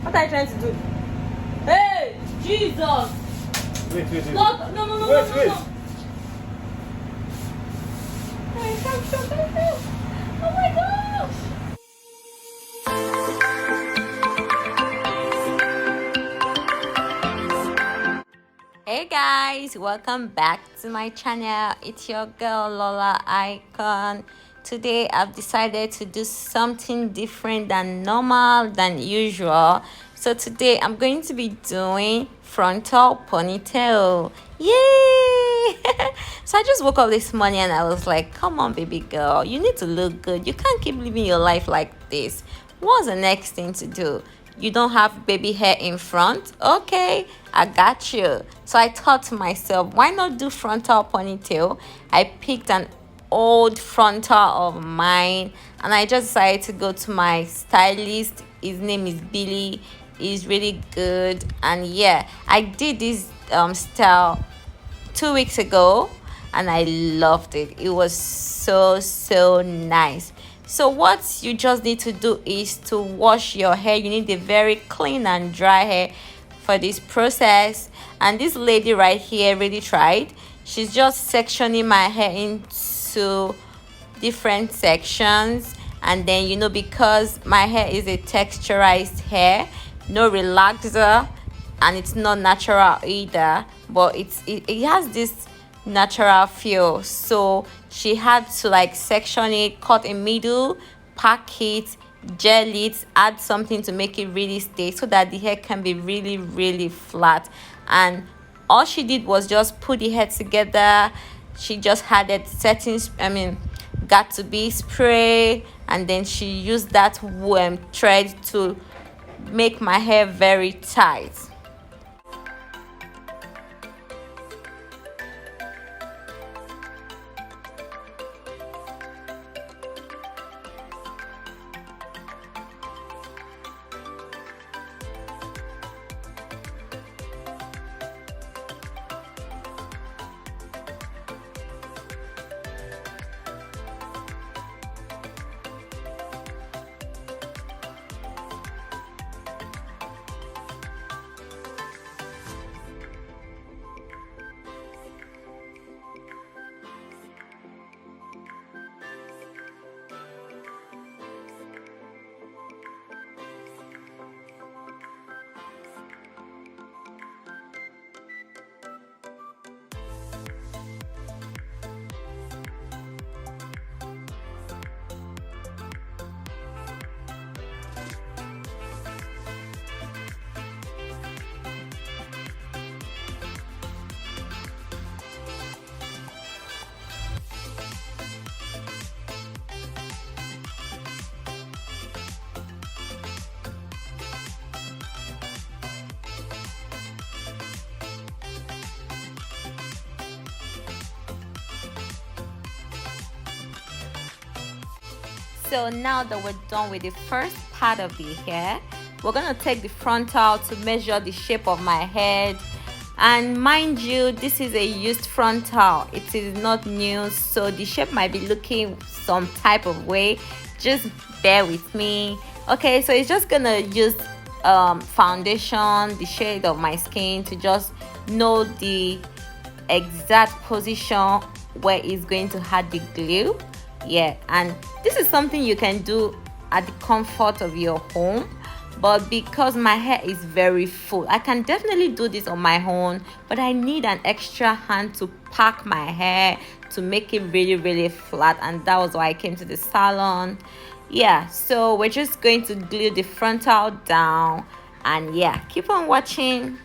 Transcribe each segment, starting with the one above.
What are you trying to do? Hey, Jesus! Wait. Stop! No. Wait. Hey, come. Oh my gosh! Hey guys, welcome back to my channel. It's your girl Lorlla Icon. Today I've decided to do something different than normal, than usual. So today I'm going to be doing frontal ponytail. Yay! So I just woke up this morning and I was like, come on baby girl, you need to look good. You can't keep living your life like this. What's the next thing to do? You don't have baby hair in front? Okay, I got you. So I thought to myself, why not do frontal ponytail? I picked an old frontal of mine and I just decided to go to my stylist. His name is Billy. He's really good. And yeah, I did this style 2 weeks ago and I loved it. It was so nice. So what you just need to do is to wash your hair. You need a very clean and dry hair for this process. And this lady right here really tried. She's just sectioning my hair into different sections. And then, because my hair is a texturized hair, no relaxer, and it's not natural either, but it has this natural feel. So she had to like section it, cut a middle, pack it, gel it, add something to make it really stay so that the hair can be really flat. And all she did was just put the hair together. She just added settings, got to be spray, and then she used that thread to make my hair very tight. So now that we're done with the first part of the hair, we're going to take the frontal to measure the shape of my head. And mind you, this is a used frontal. It is not new, so the shape might be looking some type of way. Just bear with me. Okay, so it's just gonna use foundation, the shade of my skin, to just know the exact position where it's going to add the glue. Yeah, and this is something you can do at the comfort of your home, but because my hair is very full, I can definitely do this on my own, but I need an extra hand to pack my hair to make it really flat. And that was why I came to the salon. Yeah, so we're just going to glue the frontal down, and yeah, keep on watching.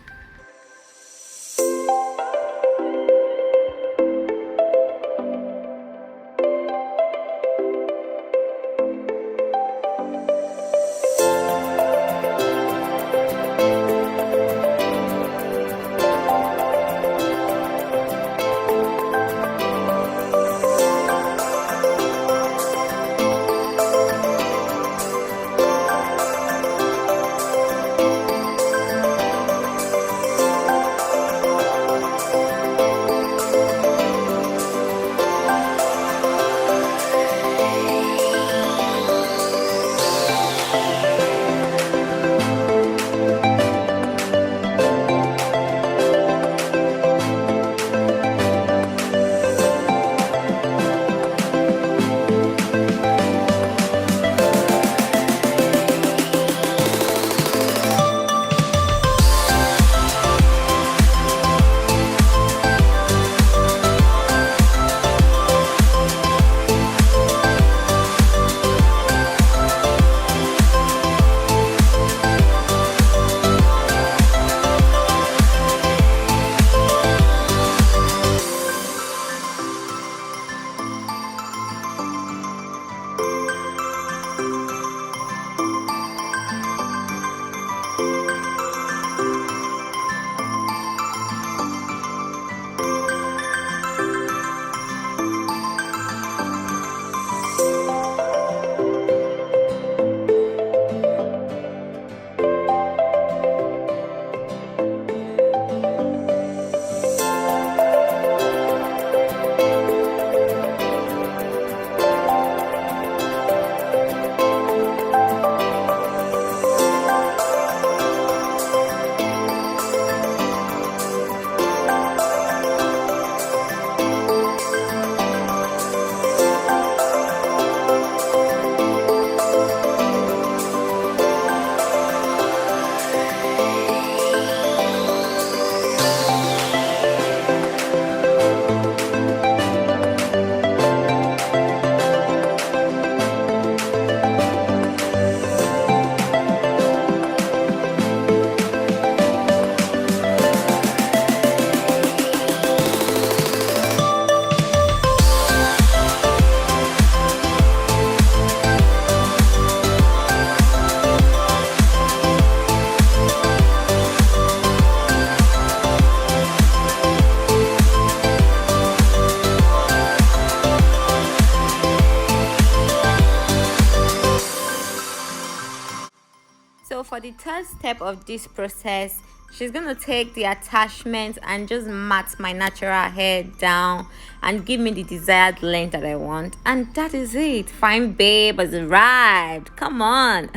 third step of this process, she's gonna take the attachment and just mat my natural hair down and give me the desired length that I want. And that is it. Fine babe has arrived. Come on.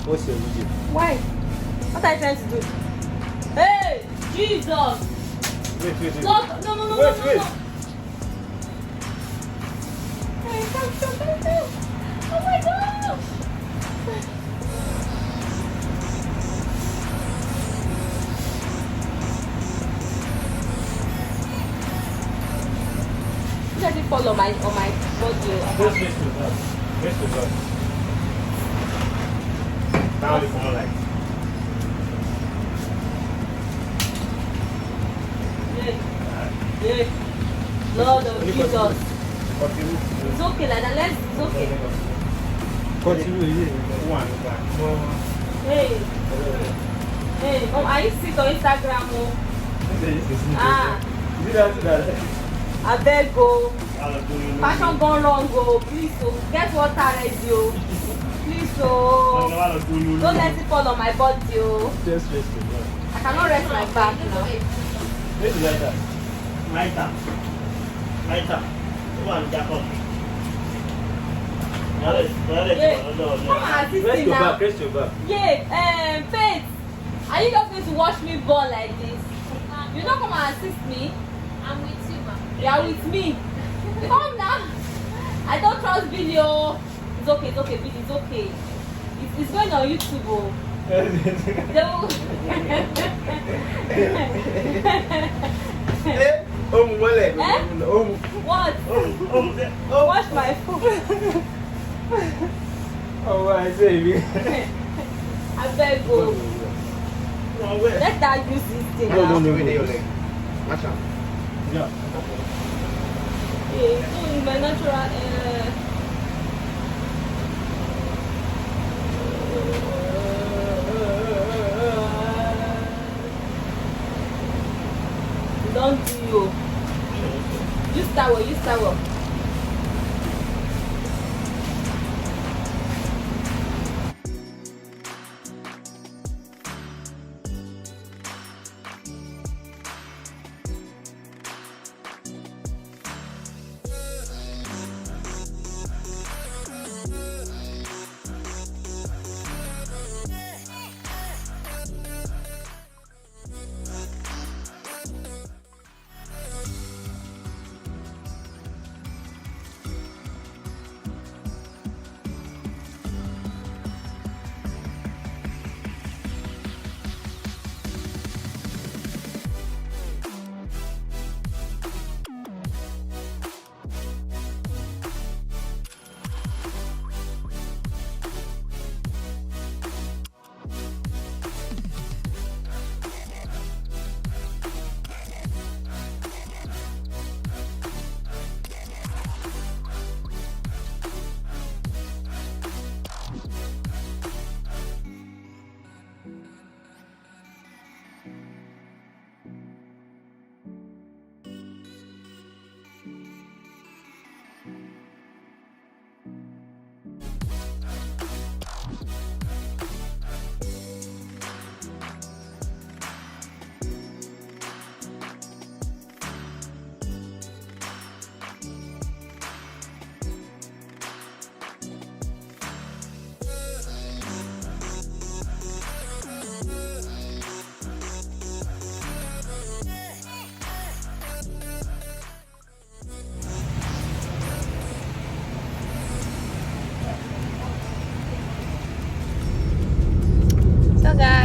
What's your video? Why? What are you trying to do? Hey, Jesus! Wait. No. Wait. Hey, come. Oh my God! Let it fall on my body. Face to God. Now it's more like. Yeah. Lord of Jesus. Continue. It's okay like that. It's okay. Continue. One. Hey, are you sick on Instagram? You that. I beg go. Fashion gone wrong go. Please, guess what I do? Please, don't let it fall on my body, Just face to God. I cannot rest my back now. This is like that. Right up. Come on, Jack up. Come and assist me now. Rest your back. Yeah, Faith, are you just going to watch me born like this? You don't come and assist me. I'm with you, ma. You are with me. Come now. I don't trust video. It's okay, Billy, it's okay. It's going on YouTube. Oh. What? Watch my phone. Oh, I say. I beg go. Let that use this thing now. No. Watch out. Yeah. Yeah, so in my natural don't do you. Use towel.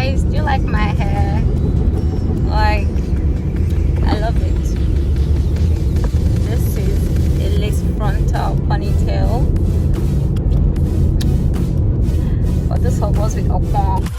guys, do you like my hair? Like, I love it. This is a lace frontal ponytail for those of us with a pon.